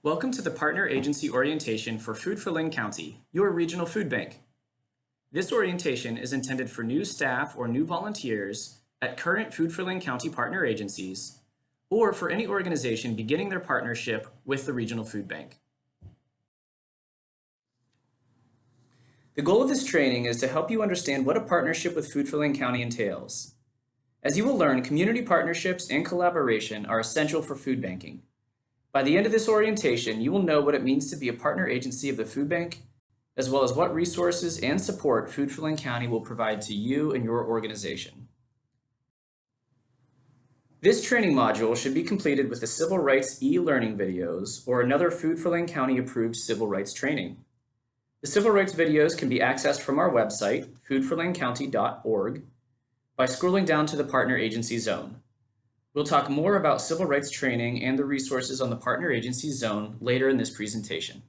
Welcome to the Partner Agency Orientation for Food for Linn County, your regional food bank. This orientation is intended for new staff or new volunteers at current Food for Linn County partner agencies, or for any organization beginning their partnership with the regional food bank. The goal of this training is to help you understand what a partnership with Food for Linn County entails. As you will learn, community partnerships and collaboration are essential for food banking. By the end of this orientation, you will know what it means to be a partner agency of the food bank, as well as what resources and support Food for Linn County will provide to you and your organization. This training module should be completed with the Civil Rights e-learning videos or another Food for Linn County approved civil rights training. The civil rights videos can be accessed from our website, foodforlinncounty.org, by scrolling down to the Partner Agency Zone. We'll talk more about civil rights training and the resources on the Partner Agency Zone later in this presentation.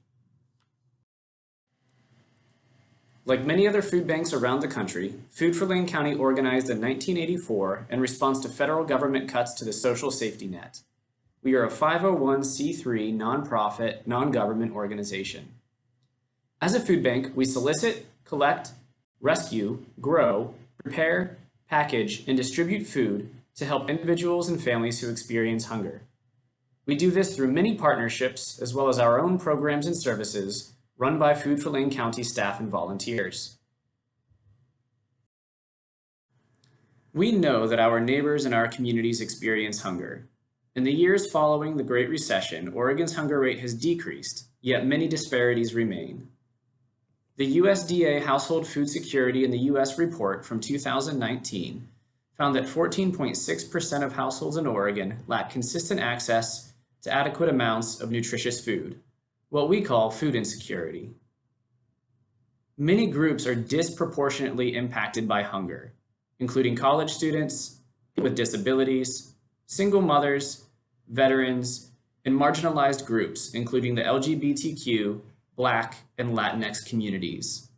Like many other food banks around the country, Food for Linn County organized in 1984 in response to federal government cuts to the social safety net. We are a 501c3 nonprofit, non-government organization. As a food bank, we solicit, collect, rescue, grow, prepare, package, and distribute food to help individuals and families who experience hunger. We do this through many partnerships, as well as our own programs and services run by Food for Linn County staff and volunteers. We know that our neighbors and our communities experience hunger. In the years following the Great Recession, Oregon's hunger rate has decreased, yet many disparities remain. The USDA Household Food Security in the U.S. report from 2019 found that 14.6% of households in Oregon lack consistent access to adequate amounts of nutritious food, what we call food insecurity. Many groups are disproportionately impacted by hunger, including college students, people with disabilities, single mothers, veterans, and marginalized groups, including the LGBTQ, Black, and Latinx communities.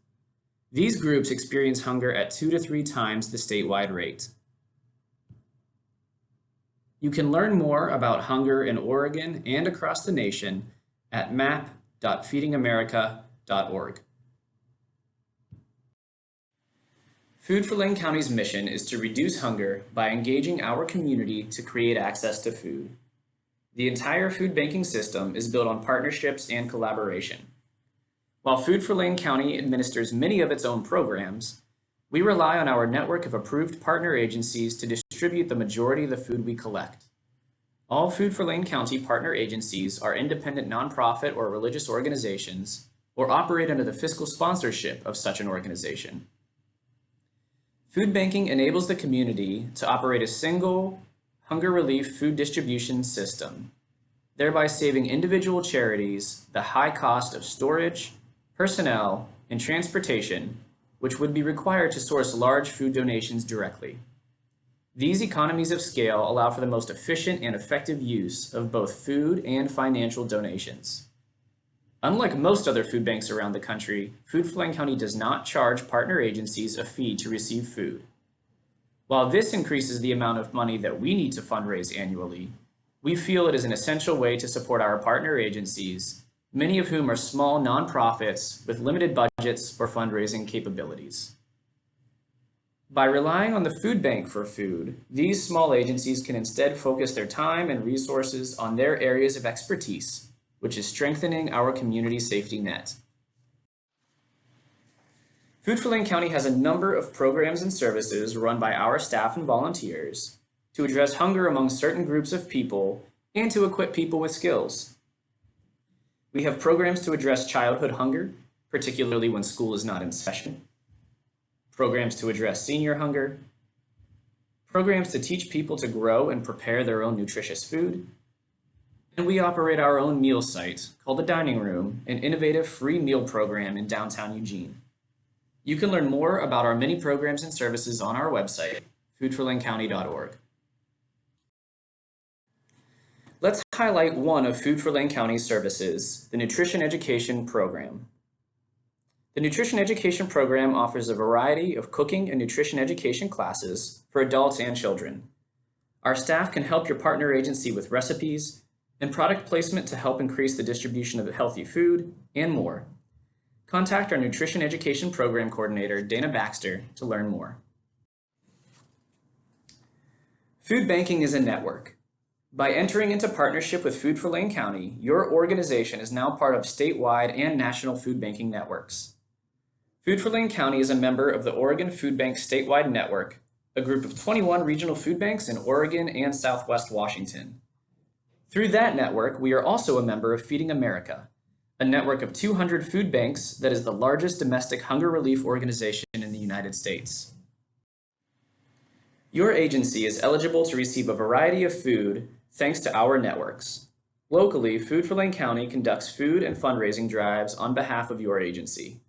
These groups experience hunger at 2 to 3 times the statewide rate. You can learn more about hunger in Oregon and across the nation at map.feedingamerica.org. Food for Linn County's mission is to reduce hunger by engaging our community to create access to food. The entire food banking system is built on partnerships and collaboration. While Food for Linn County administers many of its own programs, we rely on our network of approved partner agencies to distribute the majority of the food we collect. All Food for Linn County partner agencies are independent nonprofit or religious organizations or operate under the fiscal sponsorship of such an organization. Food banking enables the community to operate a single hunger relief food distribution system, thereby saving individual charities the high cost of storage, personnel, and transportation, which would be required to source large food donations directly. These economies of scale allow for the most efficient and effective use of both food and financial donations. Unlike most other food banks around the country, Food for Linn County does not charge partner agencies a fee to receive food. While this increases the amount of money that we need to fundraise annually, we feel it is an essential way to support our partner agencies, many of whom are small nonprofits with limited budgets or fundraising capabilities. By relying on the food bank for food, these small agencies can instead focus their time and resources on their areas of expertise, which is strengthening our community safety net. Food for Linn County has a number of programs and services run by our staff and volunteers to address hunger among certain groups of people and to equip people with skills. We have programs to address childhood hunger, particularly when school is not in session, programs to address senior hunger, programs to teach people to grow and prepare their own nutritious food, and we operate our own meal site called The Dining Room, an innovative free meal program in downtown Eugene. You can learn more about our many programs and services on our website, foodforlinncounty.org. Let's highlight one of Food for Linn County's services, the Nutrition Education Program. The Nutrition Education Program offers a variety of cooking and nutrition education classes for adults and children. Our staff can help your partner agency with recipes, and product placement to help increase the distribution of healthy food, and more. Contact our Nutrition Education Program Coordinator, Dana Baxter, to learn more. Food banking is a network. By entering into partnership with Food for Lane County, your organization is now part of statewide and national food banking networks. Food for Lane County is a member of the Oregon Food Bank Statewide Network, a group of 21 regional food banks in Oregon and Southwest Washington. Through that network, we are also a member of Feeding America, a network of 200 food banks that is the largest domestic hunger relief organization in the United States. Your agency is eligible to receive a variety of food thanks to our networks. Locally, Food for Lane County conducts food and fundraising drives on behalf of your agency.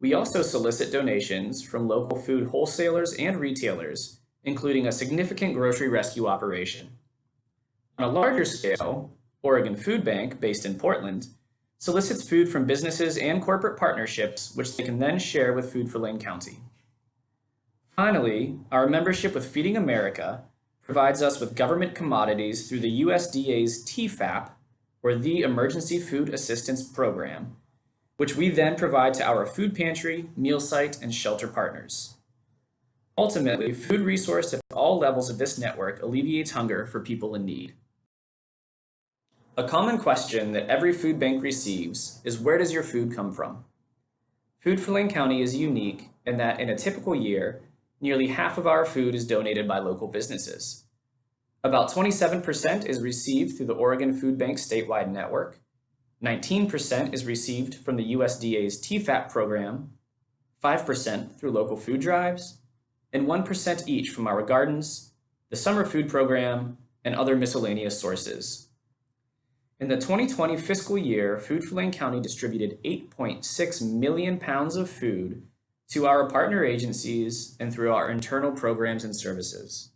We also solicit donations from local food wholesalers and retailers, including a significant grocery rescue operation. On a larger scale, Oregon Food Bank, based in Portland, solicits food from businesses and corporate partnerships, which they can then share with Food for Lane County. Finally, our membership with Feeding America provides us with government commodities through the USDA's TFAP, or the Emergency Food Assistance Program, which we then provide to our food pantry, meal site, and shelter partners. Ultimately, food resourced at all levels of this network alleviates hunger for people in need. A common question that every food bank receives is, where does your food come from? Food for Lane County is unique in that in a typical year, nearly half of our food is donated by local businesses. About 27% is received through the Oregon Food Bank statewide network, 19% is received from the USDA's TFAP program, 5% through local food drives, and 1% each from our gardens, the summer food program, and other miscellaneous sources. In the 2020 fiscal year, Food for Lane County distributed 8.6 million pounds of food to our partner agencies and through our internal programs and services.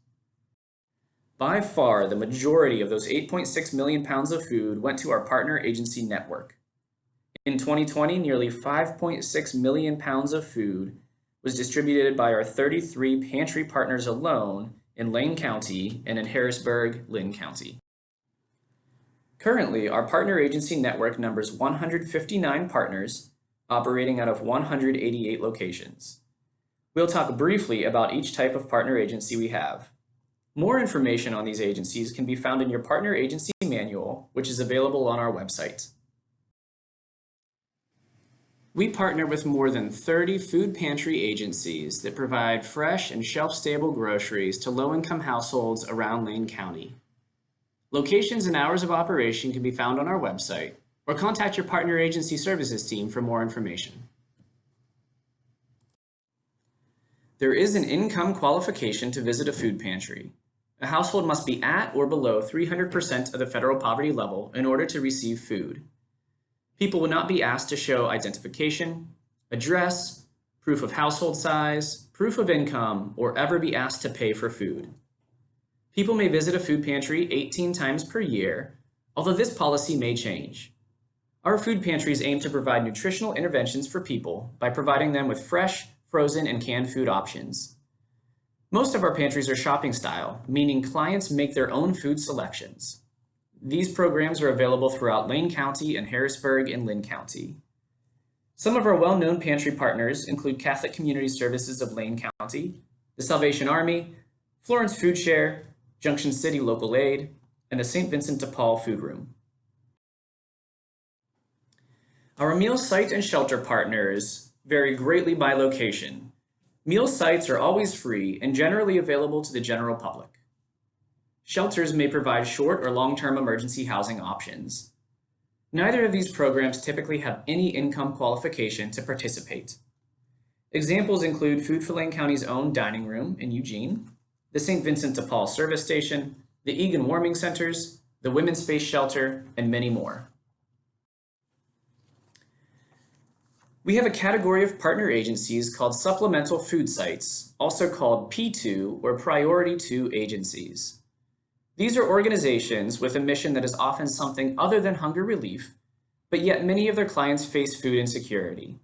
By far, the majority of those 8.6 million pounds of food went to our partner agency network. In 2020, nearly 5.6 million pounds of food was distributed by our 33 pantry partners alone in Lane County and in Harrisburg, Linn County. Currently, our partner agency network numbers 159 partners operating out of 188 locations. We'll talk briefly about each type of partner agency we have. More information on these agencies can be found in your partner agency manual, which is available on our website. We partner with more than 30 food pantry agencies that provide fresh and shelf-stable groceries to low-income households around Lane County. Locations and hours of operation can be found on our website, or contact your partner agency services team for more information. There is an income qualification to visit a food pantry. A household must be at or below 300% of the federal poverty level in order to receive food. People will not be asked to show identification, address, proof of household size, proof of income, or ever be asked to pay for food. People may visit a food pantry 18 times per year, although this policy may change. Our food pantries aim to provide nutritional interventions for people by providing them with fresh, frozen, and canned food options. Most of our pantries are shopping style, meaning clients make their own food selections. These programs are available throughout Lane County and Harrisburg and Linn County. Some of our well-known pantry partners include Catholic Community Services of Lane County, the Salvation Army, Florence Food Share, Junction City Local Aid, and the St. Vincent de Paul Food Room. Our meal site and shelter partners vary greatly by location. Meal sites are always free and generally available to the general public. Shelters may provide short or long-term emergency housing options. Neither of these programs typically have any income qualification to participate. Examples include Food for Lane County's own dining room in Eugene, the St. Vincent de Paul Service Station, the Egan Warming Centers, the Women's Space Shelter, and many more. We have a category of partner agencies called Supplemental Food Sites, also called P2 or Priority 2 agencies. These are organizations with a mission that is often something other than hunger relief, but yet many of their clients face food insecurity.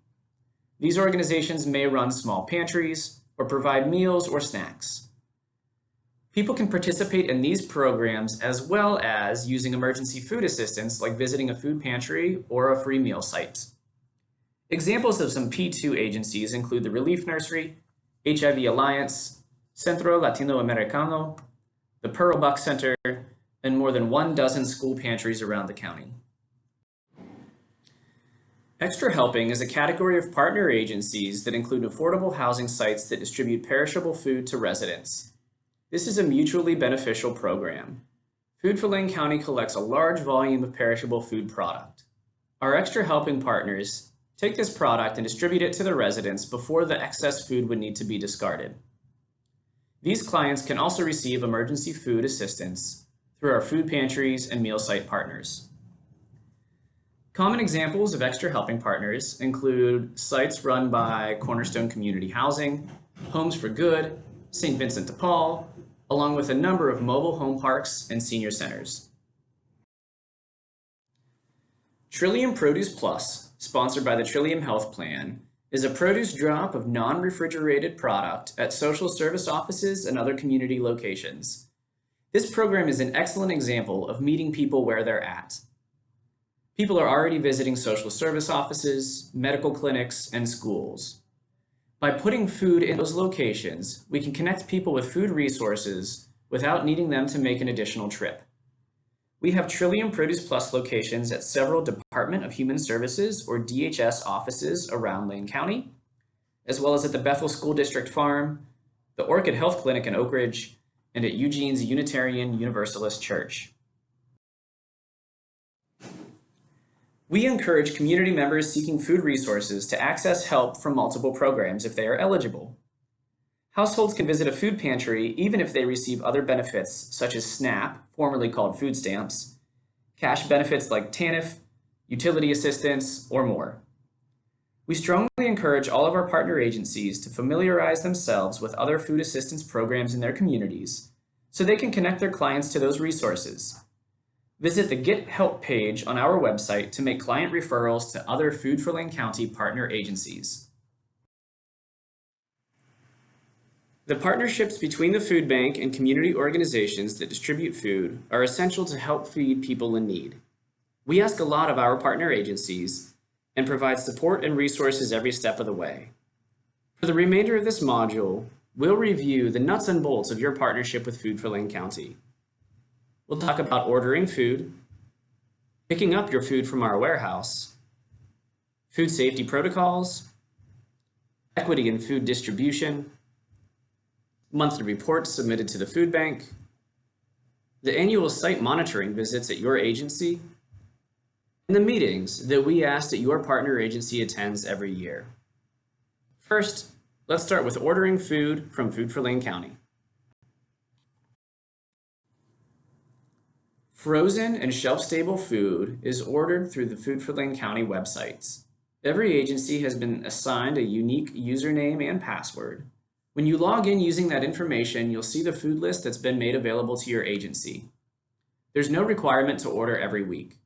These organizations may run small pantries or provide meals or snacks. People can participate in these programs as well as using emergency food assistance like visiting a food pantry or a free meal site. Examples of some P2 agencies include the Relief Nursery, HIV Alliance, Centro Latinoamericano, the Pearl Buck Center, and more than 12 school pantries around the county. Extra Helping is a category of partner agencies that include affordable housing sites that distribute perishable food to residents. This is a mutually beneficial program. Food for Lane County collects a large volume of perishable food product. Our Extra Helping partners take this product and distribute it to the residents before the excess food would need to be discarded. These clients can also receive emergency food assistance through our food pantries and meal site partners. Common examples of Extra Helping partners include sites run by Cornerstone Community Housing, Homes for Good, St. Vincent de Paul, along with a number of mobile home parks and senior centers. Trillium Produce Plus, sponsored by the Trillium Health Plan, is a produce drop of non-refrigerated product at social service offices and other community locations. This program is an excellent example of meeting people where they're at. People are already visiting social service offices, medical clinics, and schools. By putting food in those locations, we can connect people with food resources without needing them to make an additional trip. We have Trillium Produce Plus locations at several Department of Human Services or DHS offices around Lane County, as well as at the Bethel School District Farm, the Orchid Health Clinic in Oak Ridge, and at Eugene's Unitarian Universalist Church. We encourage community members seeking food resources to access help from multiple programs if they are eligible. Households can visit a food pantry even if they receive other benefits such as SNAP, formerly called food stamps, cash benefits like TANF, utility assistance, or more. We strongly encourage all of our partner agencies to familiarize themselves with other food assistance programs in their communities so they can connect their clients to those resources. Visit the Get Help page on our website to make client referrals to other Food for Lane County partner agencies. The partnerships between the food bank and community organizations that distribute food are essential to help feed people in need. We ask a lot of our partner agencies and provide support and resources every step of the way. For the remainder of this module, we'll review the nuts and bolts of your partnership with Food for Lane County. We'll talk about ordering food, picking up your food from our warehouse, food safety protocols, equity in food distribution, monthly reports submitted to the food bank, the annual site monitoring visits at your agency, and the meetings that we ask that your partner agency attends every year. First, let's start with ordering food from Food for Lane County. Frozen and shelf-stable food is ordered through the Food for Lane County websites. Every agency has been assigned a unique username and password. When you log in using that information, you'll see the food list that's been made available to your agency. There's no requirement to order every week.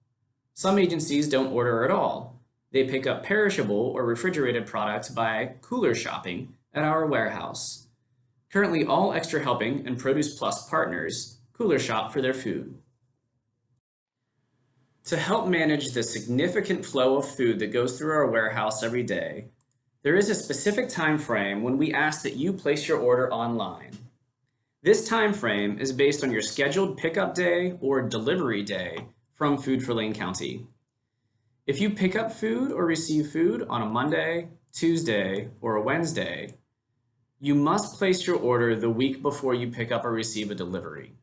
Some agencies don't order at all. They pick up perishable or refrigerated products by cooler shopping at our warehouse. Currently, all Extra Helping and Produce Plus partners cooler shop for their food. To help manage the significant flow of food that goes through our warehouse every day, there is a specific time frame when we ask that you place your order online. This time frame is based on your scheduled pickup day or delivery day from Food for Lane County. If you pick up food or receive food on a Monday, Tuesday, or a Wednesday, you must place your order the week before you pick up or receive a delivery.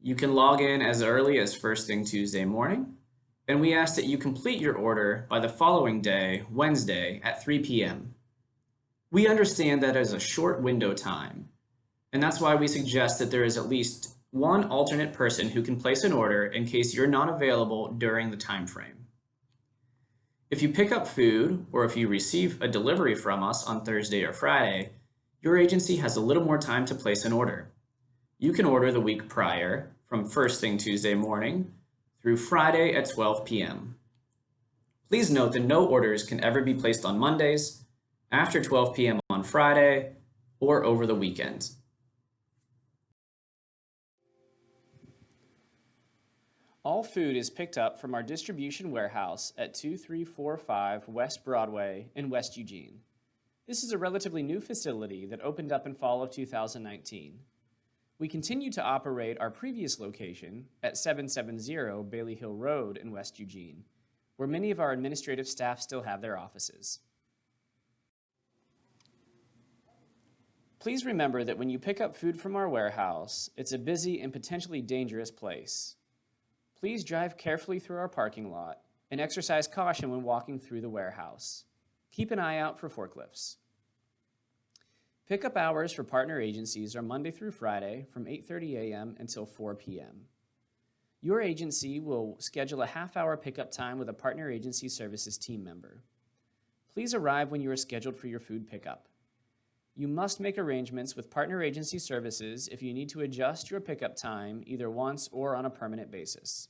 You can log in as early as first thing Tuesday morning, and we ask that you complete your order by the following day, Wednesday, at 3 p.m. We understand that as a short window time, and that's why we suggest that there is at least one alternate person who can place an order in case you're not available during the time frame. If you pick up food or if you receive a delivery from us on Thursday or Friday, your agency has a little more time to place an order. You can order the week prior from first thing Tuesday morning through Friday at 12 p.m. Please note that no orders can ever be placed on Mondays, after 12 p.m. on Friday, or over the weekend. All food is picked up from our distribution warehouse at 2345 West Broadway in West Eugene. This is a relatively new facility that opened up in fall of 2019. We continue to operate our previous location at 770 Bailey Hill Road in West Eugene, where many of our administrative staff still have their offices. Please remember that when you pick up food from our warehouse, it's a busy and potentially dangerous place. Please drive carefully through our parking lot and exercise caution when walking through the warehouse. Keep an eye out for forklifts. Pickup hours for partner agencies are Monday through Friday from 8:30 a.m. until 4 p.m. Your agency will schedule a half-hour pickup time with a partner agency services team member. Please arrive when you are scheduled for your food pickup. You must make arrangements with partner agency services if you need to adjust your pickup time either once or on a permanent basis.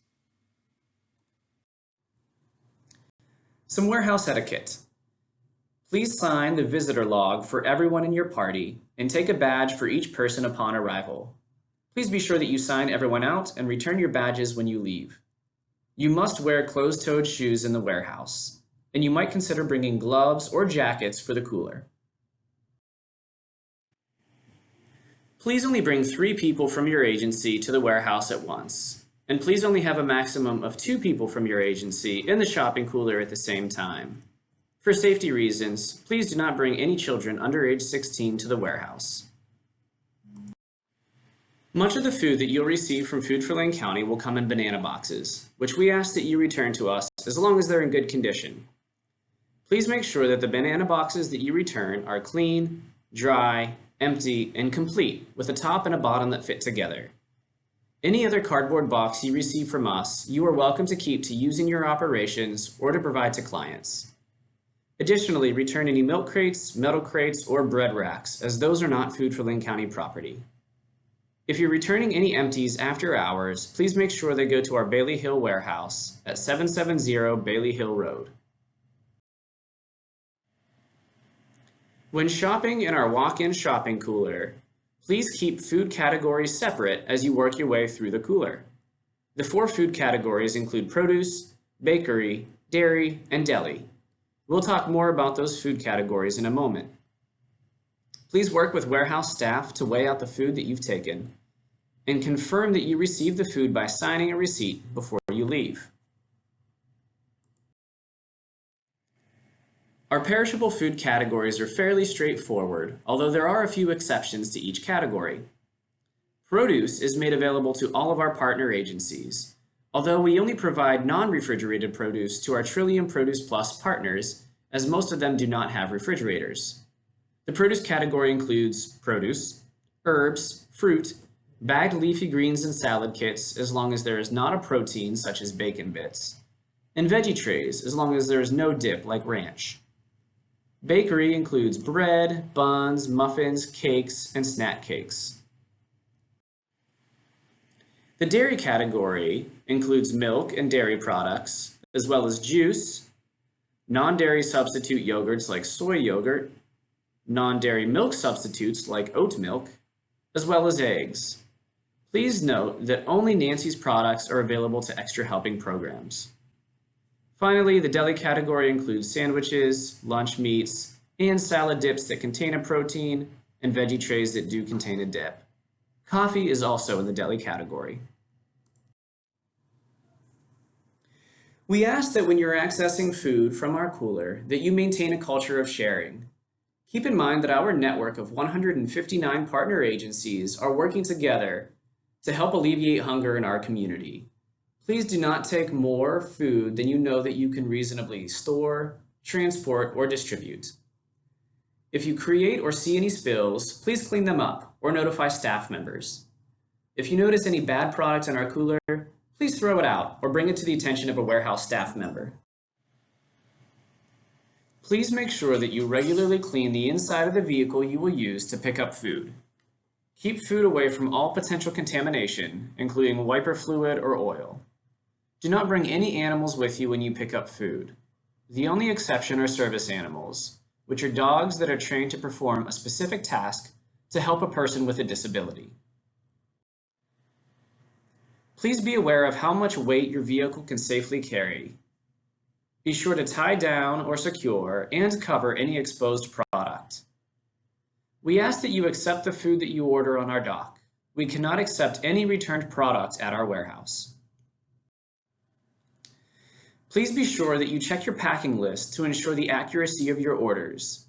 Some warehouse etiquette. Please sign the visitor log for everyone in your party and take a badge for each person upon arrival. Please be sure that you sign everyone out and return your badges when you leave. You must wear closed-toed shoes in the warehouse, and you might consider bringing gloves or jackets for the cooler. Please only bring 3 people from your agency to the warehouse at once, and please only have a maximum of 2 people from your agency in the shopping cooler at the same time. For safety reasons, please do not bring any children under age 16 to the warehouse. Much of the food that you'll receive from Food for Lane County will come in banana boxes, which we ask that you return to us as long as they're in good condition. Please make sure that the banana boxes that you return are clean, dry, empty, and complete, with a top and a bottom that fit together. Any other cardboard box you receive from us, you are welcome to keep to use in your operations or to provide to clients. Additionally, return any milk crates, metal crates, or bread racks, as those are not Food for Lane County property. If you're returning any empties after hours, please make sure they go to our Bailey Hill warehouse at 770 Bailey Hill Road. When shopping in our walk-in shopping cooler, please keep food categories separate as you work your way through the cooler. The 4 food categories include produce, bakery, dairy, and deli. We'll talk more about those food categories in a moment. Please work with warehouse staff to weigh out the food that you've taken and confirm that you received the food by signing a receipt before you leave. Our perishable food categories are fairly straightforward, although there are a few exceptions to each category. Produce is made available to all of our partner agencies, although we only provide non-refrigerated produce to our Trillium Produce Plus partners, as most of them do not have refrigerators. The produce category includes produce, herbs, fruit, bagged leafy greens and salad kits as long as there is not a protein such as bacon bits, and veggie trays as long as there is no dip like ranch. Bakery includes bread, buns, muffins, cakes, and snack cakes. The dairy category includes milk and dairy products, as well as juice, non-dairy substitute yogurts like soy yogurt, non-dairy milk substitutes like oat milk, as well as eggs. Please note that only Nancy's products are available to extra helping programs. Finally, the deli category includes sandwiches, lunch meats, and salad dips that contain a protein, and veggie trays that do contain a dip. Coffee is also in the deli category. We ask that when you're accessing food from our cooler, that you maintain a culture of sharing. Keep in mind that our network of 159 partner agencies are working together to help alleviate hunger in our community. Please do not take more food than you know that you can reasonably store, transport, or distribute. If you create or see any spills, please clean them up or notify staff members. If you notice any bad product in our cooler, please throw it out or bring it to the attention of a warehouse staff member. Please make sure that you regularly clean the inside of the vehicle you will use to pick up food. Keep food away from all potential contamination, including wiper fluid or oil. Do not bring any animals with you when you pick up food. The only exception are service animals, which are dogs that are trained to perform a specific task to help a person with a disability. Please be aware of how much weight your vehicle can safely carry. Be sure to tie down or secure and cover any exposed product. We ask that you accept the food that you order on our dock. We cannot accept any returned product at our warehouse. Please be sure that you check your packing list to ensure the accuracy of your orders.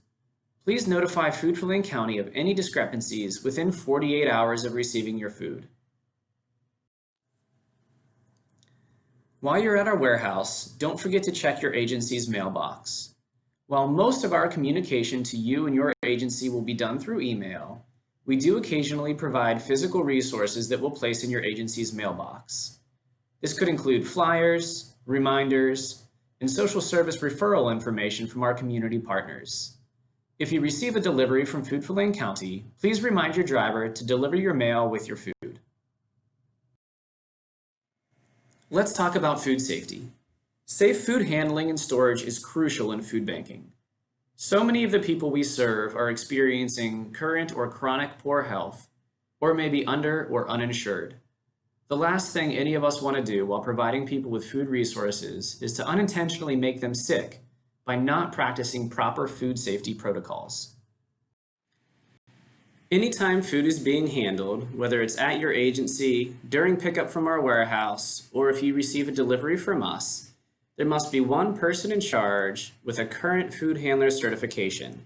Please notify Food for Lane County of any discrepancies within 48 hours of receiving your food. While you're at our warehouse, don't forget to check your agency's mailbox. While most of our communication to you and your agency will be done through email, we do occasionally provide physical resources that we'll place in your agency's mailbox. This could include flyers, reminders, and social service referral information from our community partners. If you receive a delivery from Food for Lane County, please remind your driver to deliver your mail with your food. Let's talk about food safety. Safe food handling and storage is crucial in food banking. So many of the people we serve are experiencing current or chronic poor health, or may be under or uninsured. The last thing any of us want to do while providing people with food resources is to unintentionally make them sick by not practicing proper food safety protocols. Anytime food is being handled, whether it's at your agency, during pickup from our warehouse, or if you receive a delivery from us, there must be one person in charge with a current food handler certification.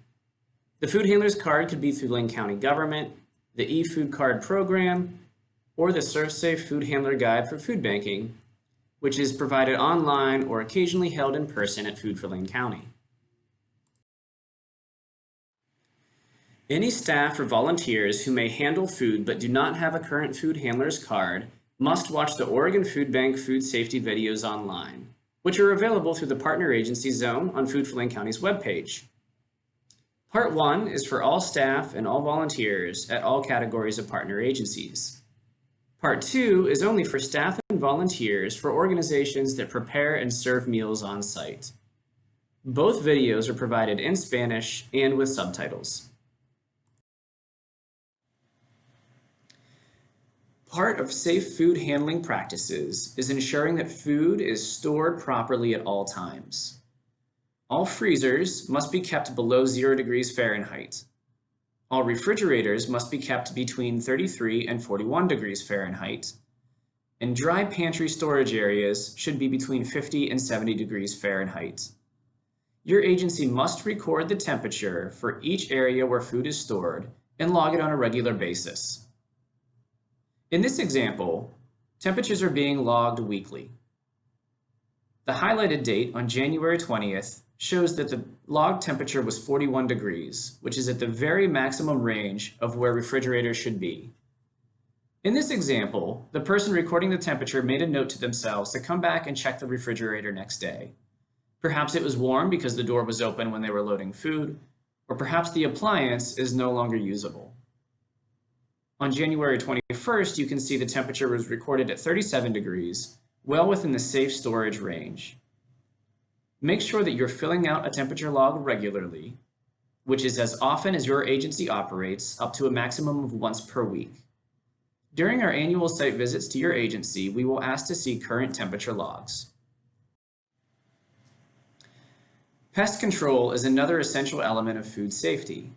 The food handler's card could be through Lane County government, the eFood Card program, or the ServSafe Food Handler Guide for Food Banking, which is provided online or occasionally held in person at Food for Lane County. Any staff or volunteers who may handle food but do not have a current food handler's card must watch the Oregon Food Bank food safety videos online, which are available through the Partner Agency Zone on Food for Lane County's webpage. Part 1 is for all staff and all volunteers at all categories of partner agencies. Part 2 is only for staff and volunteers for organizations that prepare and serve meals on site. Both videos are provided in Spanish and with subtitles. Part of safe food handling practices is ensuring that food is stored properly at all times. All freezers must be kept below 0 degrees Fahrenheit. All refrigerators must be kept between 33 and 41 degrees Fahrenheit. And dry pantry storage areas should be between 50 and 70 degrees Fahrenheit. Your agency must record the temperature for each area where food is stored and log it on a regular basis. In this example, temperatures are being logged weekly. The highlighted date on January 20th shows that the log temperature was 41 degrees, which is at the very maximum range of where refrigerators should be. In this example, the person recording the temperature made a note to themselves to come back and check the refrigerator next day. Perhaps it was warm because the door was open when they were loading food, or perhaps the appliance is no longer usable. On January 21st, you can see the temperature was recorded at 37 degrees, well within the safe storage range. Make sure that you're filling out a temperature log regularly, which is as often as your agency operates, up to a maximum of once per week. During our annual site visits to your agency, we will ask to see current temperature logs. Pest control is another essential element of food safety.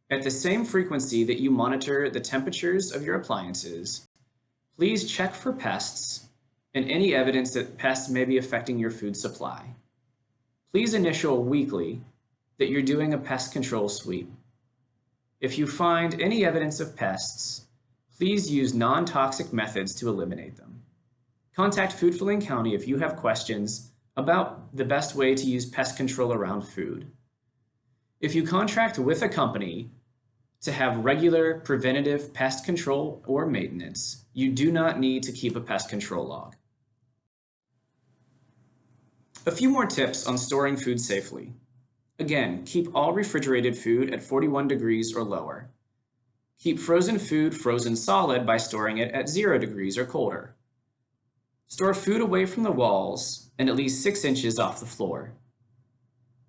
At the same frequency that you monitor the temperatures of your appliances, please check for pests and any evidence that pests may be affecting your food supply. Please initial weekly that you're doing a pest control sweep. If you find any evidence of pests, please use non-toxic methods to eliminate them. Contact Food for Lane County if you have questions about the best way to use pest control around food. If you contract with a company to have regular preventative pest control or maintenance, you do not need to keep a pest control log. A few more tips on storing food safely. Again, keep all refrigerated food at 41 degrees or lower. Keep frozen food frozen solid by storing it at 0 degrees or colder. Store food away from the walls and at least 6 inches off the floor.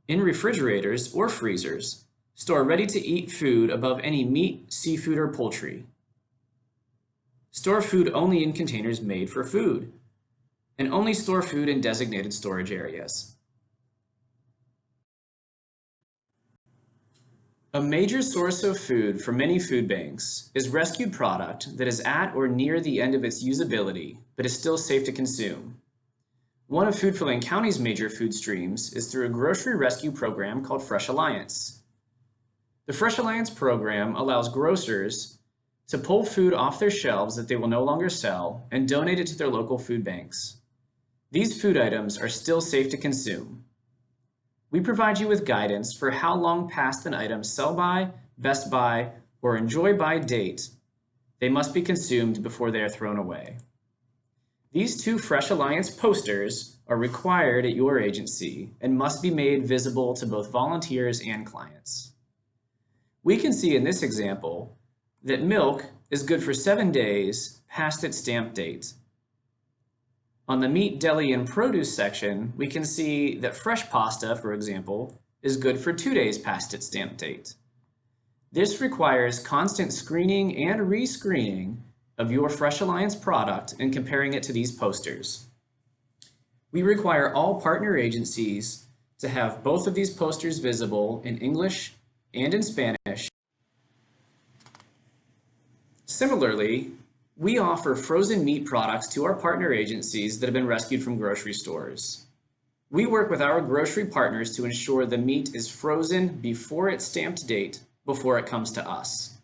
In refrigerators or freezers, store ready-to-eat food above any meat, seafood, or poultry. Store food only in containers made for food, and only store food in designated storage areas. A major source of food for many food banks is rescued product that is at or near the end of its usability, but is still safe to consume. One of Food for Lane County's major food streams is through a grocery rescue program called Fresh Alliance. The Fresh Alliance program allows grocers to pull food off their shelves that they will no longer sell and donate it to their local food banks. These food items are still safe to consume. We provide you with guidance for how long past an item's sell-by, best-by, or enjoy-by date they must be consumed before they are thrown away. These 2 Fresh Alliance posters are required at your agency and must be made visible to both volunteers and clients. We can see in this example that milk is good for 7 days past its stamp date. On the meat, deli, and produce section, we can see that fresh pasta, for example, is good for 2 days past its stamp date. This requires constant screening and rescreening of your Fresh Alliance product and comparing it to these posters. We require all partner agencies to have both of these posters visible in English and in Spanish. Similarly, we offer frozen meat products to our partner agencies that have been rescued from grocery stores. We work with our grocery partners to ensure the meat is frozen before its stamped date before it comes to us.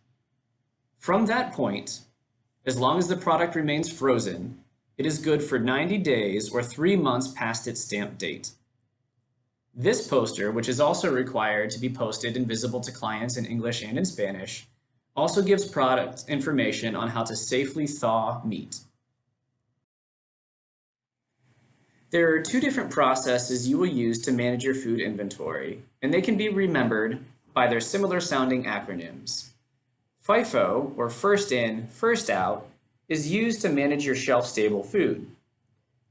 From that point, as long as the product remains frozen, it is good for 90 days or 3 months past its stamp date. This poster, which is also required to be posted and visible to clients in English and in Spanish, also gives product information on how to safely thaw meat. There are 2 different processes you will use to manage your food inventory, and they can be remembered by their similar sounding acronyms. FIFO, or first in, first out, is used to manage your shelf-stable food.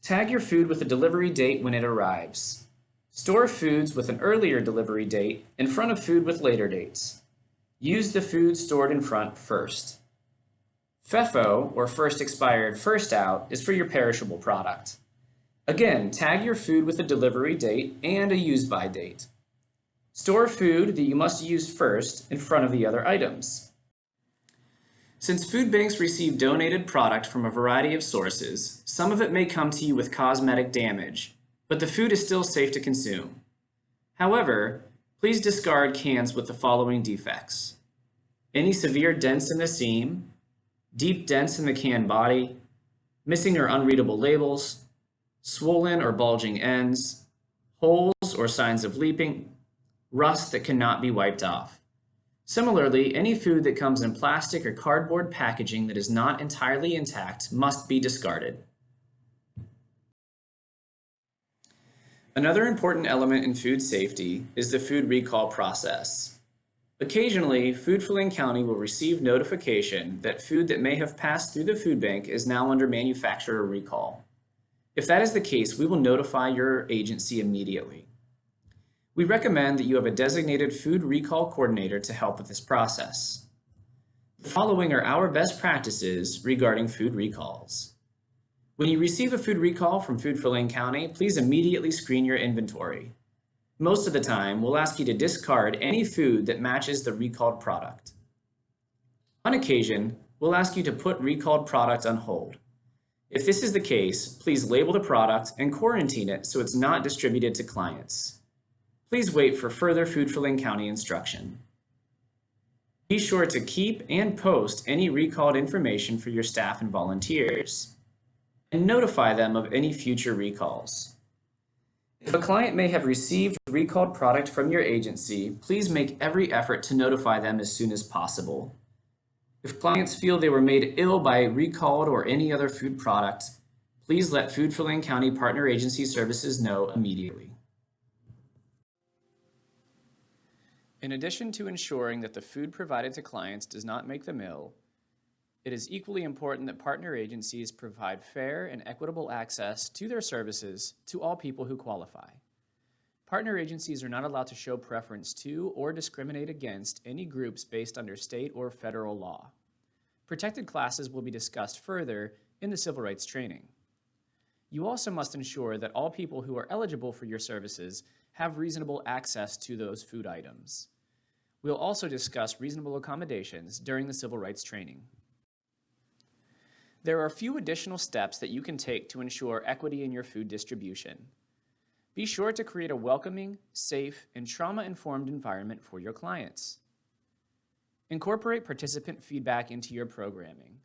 Tag your food with a delivery date when it arrives. Store foods with an earlier delivery date in front of food with later dates. Use the food stored in front first. FEFO, or first expired, first out, is for your perishable product. Again, tag your food with a delivery date and a use-by date. Store food that you must use first in front of the other items. Since food banks receive donated product from a variety of sources, some of it may come to you with cosmetic damage, but the food is still safe to consume. However, please discard cans with the following defects: any severe dents in the seam, deep dents in the can body, missing or unreadable labels, swollen or bulging ends, holes or signs of leaking, rust that cannot be wiped off. Similarly, any food that comes in plastic or cardboard packaging that is not entirely intact must be discarded. Another important element in food safety is the food recall process. Occasionally, Food for Lane County will receive notification that food that may have passed through the food bank is now under manufacturer recall. If that is the case, we will notify your agency immediately. We recommend that you have a designated food recall coordinator to help with this process. The following are our best practices regarding food recalls. When you receive a food recall from Food for Lane County, please immediately screen your inventory. Most of the time, we'll ask you to discard any food that matches the recalled product. On occasion, we'll ask you to put recalled product on hold. If this is the case, please label the product and quarantine it so it's not distributed to clients. Please wait for further Food for Lane County instruction. Be sure to keep and post any recalled information for your staff and volunteers, and notify them of any future recalls. If a client may have received recalled product from your agency, please make every effort to notify them as soon as possible. If clients feel they were made ill by recalled or any other food product, please let Food for Lane County Partner Agency Services know immediately. In addition to ensuring that the food provided to clients does not make them ill, it is equally important that partner agencies provide fair and equitable access to their services to all people who qualify. Partner agencies are not allowed to show preference to or discriminate against any groups based under state or federal law. Protected classes will be discussed further in the civil rights training. You also must ensure that all people who are eligible for your services have reasonable access to those food items. We'll also discuss reasonable accommodations during the civil rights training. There are a few additional steps that you can take to ensure equity in your food distribution. Be sure to create a welcoming, safe, and trauma-informed environment for your clients. Incorporate participant feedback into your programming.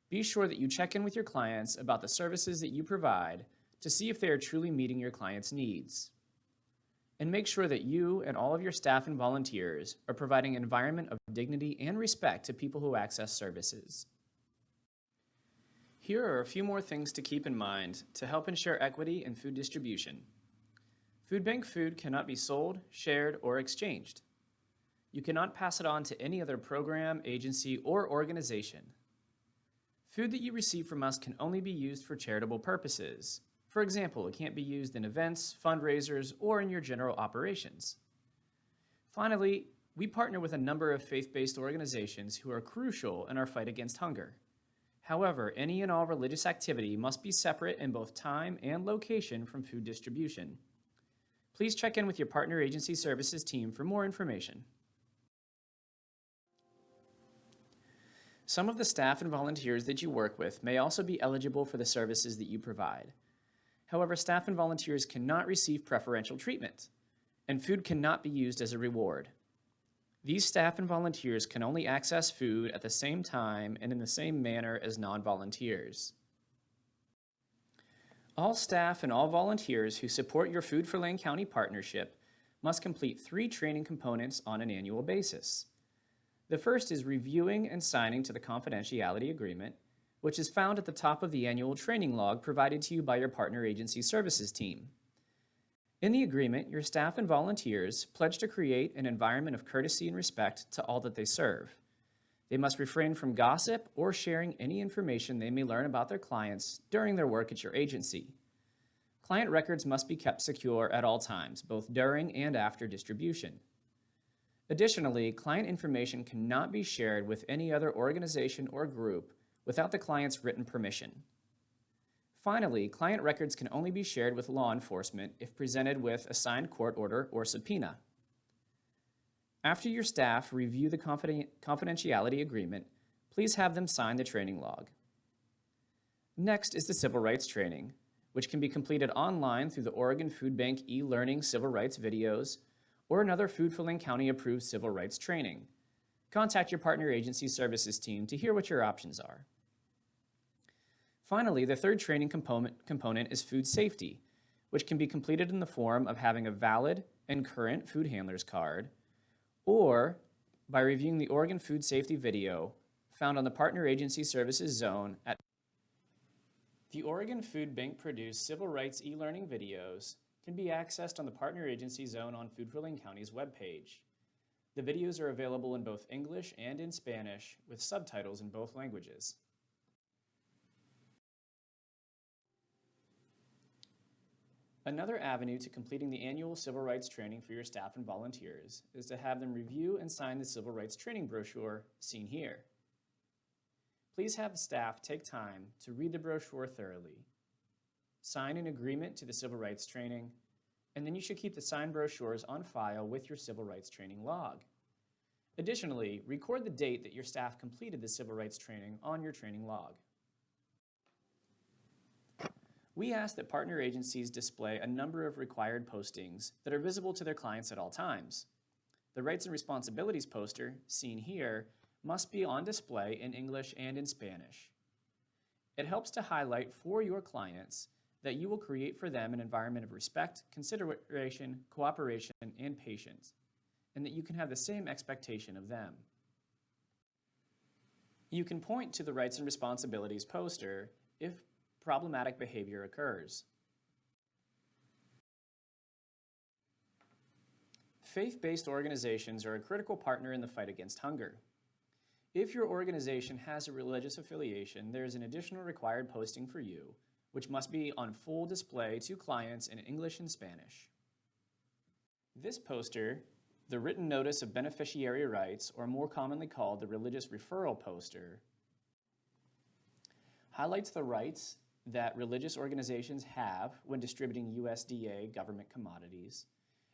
Be sure that you check in with your clients about the services that you provide to see if they are truly meeting your clients' needs. And make sure that you and all of your staff and volunteers are providing an environment of dignity and respect to people who access services. Here are a few more things to keep in mind to help ensure equity in food distribution. Food bank food cannot be sold, shared, or exchanged. You cannot pass it on to any other program, agency, or organization. Food that you receive from us can only be used for charitable purposes. For example, it can't be used in events, fundraisers, or in your general operations. Finally, we partner with a number of faith-based organizations who are crucial in our fight against hunger. However, any and all religious activity must be separate in both time and location from food distribution. Please check in with your partner agency services team for more information. Some of the staff and volunteers that you work with may also be eligible for the services that you provide. However, staff and volunteers cannot receive preferential treatment, and food cannot be used as a reward. These staff and volunteers can only access food at the same time and in the same manner as non-volunteers. All staff and all volunteers who support your Food for Lane County partnership must complete 3 training components on an annual basis. The first is reviewing and signing to the confidentiality agreement, which is found at the top of the annual training log provided to you by your partner agency services team. In the agreement, your staff and volunteers pledge to create an environment of courtesy and respect to all that they serve. They must refrain from gossip or sharing any information they may learn about their clients during their work at your agency. Client records must be kept secure at all times, both during and after distribution. Additionally, client information cannot be shared with any other organization or group without the client's written permission. Finally, client records can only be shared with law enforcement if presented with a signed court order or subpoena. After your staff review the confidentiality agreement, please have them sign the training log. Next is the civil rights training, which can be completed online through the Oregon Food Bank e-learning civil rights videos or another Food for Lane County approved civil rights training. Contact your partner agency services team to hear what your options are. Finally, the third training component is food safety, which can be completed in the form of having a valid and current food handler's card, or by reviewing the Oregon Food Safety video found on the Partner Agency Services zone at the Oregon Food Bank produced civil rights e-learning videos can be accessed on the Partner Agency zone on Food for Lane County's webpage. The videos are available in both English and in Spanish with subtitles in both languages. Another avenue to completing the annual civil rights training for your staff and volunteers is to have them review and sign the civil rights training brochure seen here. Please have the staff take time to read the brochure thoroughly, sign an agreement to the civil rights training, and then you should keep the signed brochures on file with your civil rights training log. Additionally, record the date that your staff completed the civil rights training on your training log. We ask that partner agencies display a number of required postings that are visible to their clients at all times. The Rights and Responsibilities poster, seen here, must be on display in English and in Spanish. It helps to highlight for your clients that you will create for them an environment of respect, consideration, cooperation, and patience, and that you can have the same expectation of them. You can point to the Rights and Responsibilities poster if problematic behavior occurs. Faith-based organizations are a critical partner in the fight against hunger. If your organization has a religious affiliation, there is an additional required posting for you, which must be on full display to clients in English and Spanish. This poster The written notice of beneficiary rights, or more commonly called the religious referral poster, highlights the rights that religious organizations have when distributing USDA government commodities,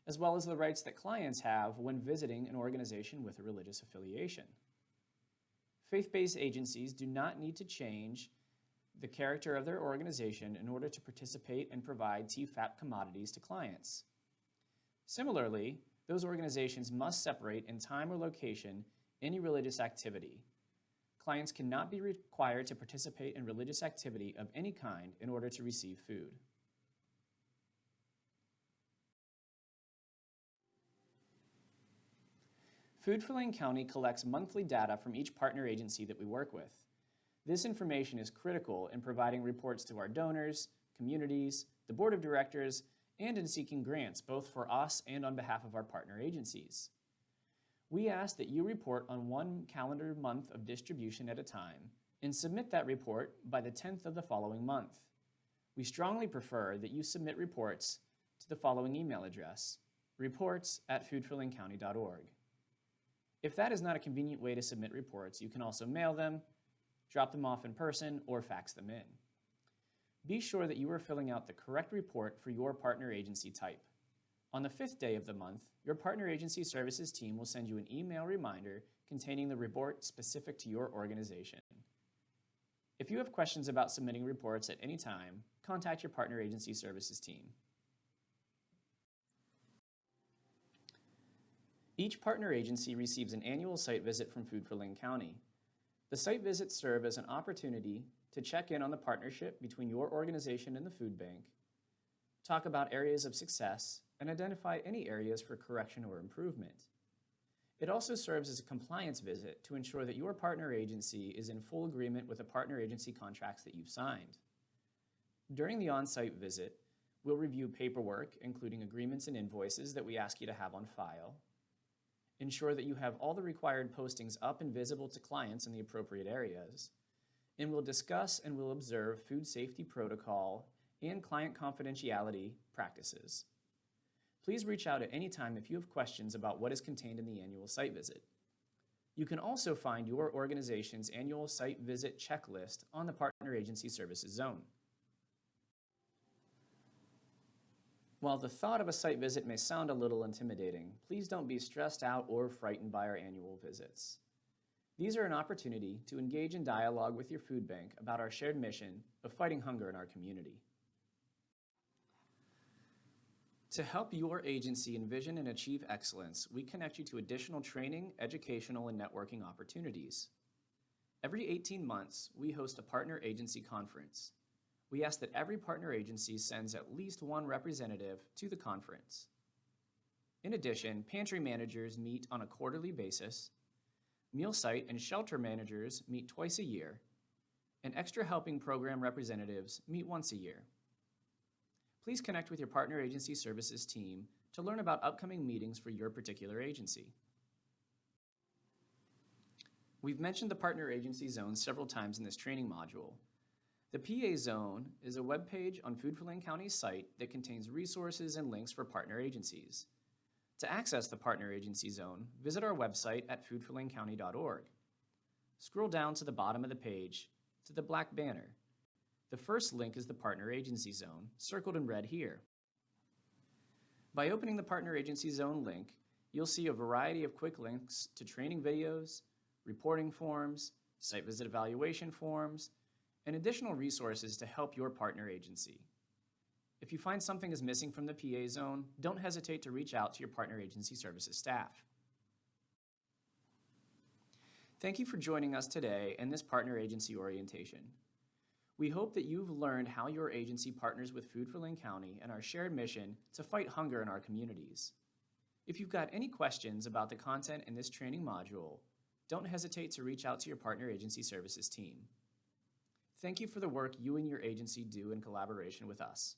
as well as the rights that clients have when visiting an organization with a religious affiliation. Faith-based agencies do not need to change the character of their organization in order to participate and provide TFAP commodities to clients. Similarly, those organizations must separate in time or location any religious activity. Clients cannot be required to participate in religious activity of any kind in order to receive food. Food for Lane County collects monthly data from each partner agency that we work with. This information is critical in providing reports to our donors, communities, the board of directors, and in seeking grants, both for us and on behalf of our partner agencies. We ask that you report on one calendar month of distribution at a time and submit that report by the 10th of the following month. We strongly prefer that you submit reports to the following email address, reports@foodforlanecounty.org. If that is not a convenient way to submit reports, you can also mail them, drop them off in person, or fax them in. Be sure that you are filling out the correct report for your partner agency type. On the 5th day of the month, your partner agency services team will send you an email reminder containing the report specific to your organization. If you have questions about submitting reports at any time, contact your partner agency services team. Each partner agency receives an annual site visit from Food for Lane County. The site visits serve as an opportunity to check in on the partnership between your organization and the food bank, talk about areas of success, and identify any areas for correction or improvement. It also serves as a compliance visit to ensure that your partner agency is in full agreement with the partner agency contracts that you've signed. During the on-site visit, we'll review paperwork, including agreements and invoices that we ask you to have on file, ensure that you have all the required postings up and visible to clients in the appropriate areas, and we'll discuss and we'll observe food safety protocol and client confidentiality practices. Please reach out at any time if you have questions about what is contained in the annual site visit. You can also find your organization's annual site visit checklist on the Partner Agency Services Zone. While the thought of a site visit may sound a little intimidating, please don't be stressed out or frightened by our annual visits. These are an opportunity to engage in dialogue with your food bank about our shared mission of fighting hunger in our community. To help your agency envision and achieve excellence, we connect you to additional training, educational, and networking opportunities. Every 18 months, we host a partner agency conference. We ask that every partner agency sends at least one representative to the conference. In addition, pantry managers meet on a quarterly basis, meal site and shelter managers meet twice a year, and extra helping program representatives meet once a year. Please connect with your partner agency services team to learn about upcoming meetings for your particular agency. We've mentioned the Partner Agency Zone several times in this training module. The PA Zone is a webpage on Food for Lane County's site that contains resources and links for partner agencies. To access the Partner Agency Zone, visit our website at foodforlanecounty.org. Scroll down to the bottom of the page to the black banner. The first link is the Partner Agency Zone, circled in red here. By opening the Partner Agency Zone link, you'll see a variety of quick links to training videos, reporting forms, site visit evaluation forms, and additional resources to help your partner agency. If you find something is missing from the PA Zone, don't hesitate to reach out to your partner agency services staff. Thank you for joining us today in this partner agency orientation. We hope that you've learned how your agency partners with Food for Lane County and our shared mission to fight hunger in our communities. If you've got any questions about the content in this training module, don't hesitate to reach out to your partner agency services team. Thank you for the work you and your agency do in collaboration with us.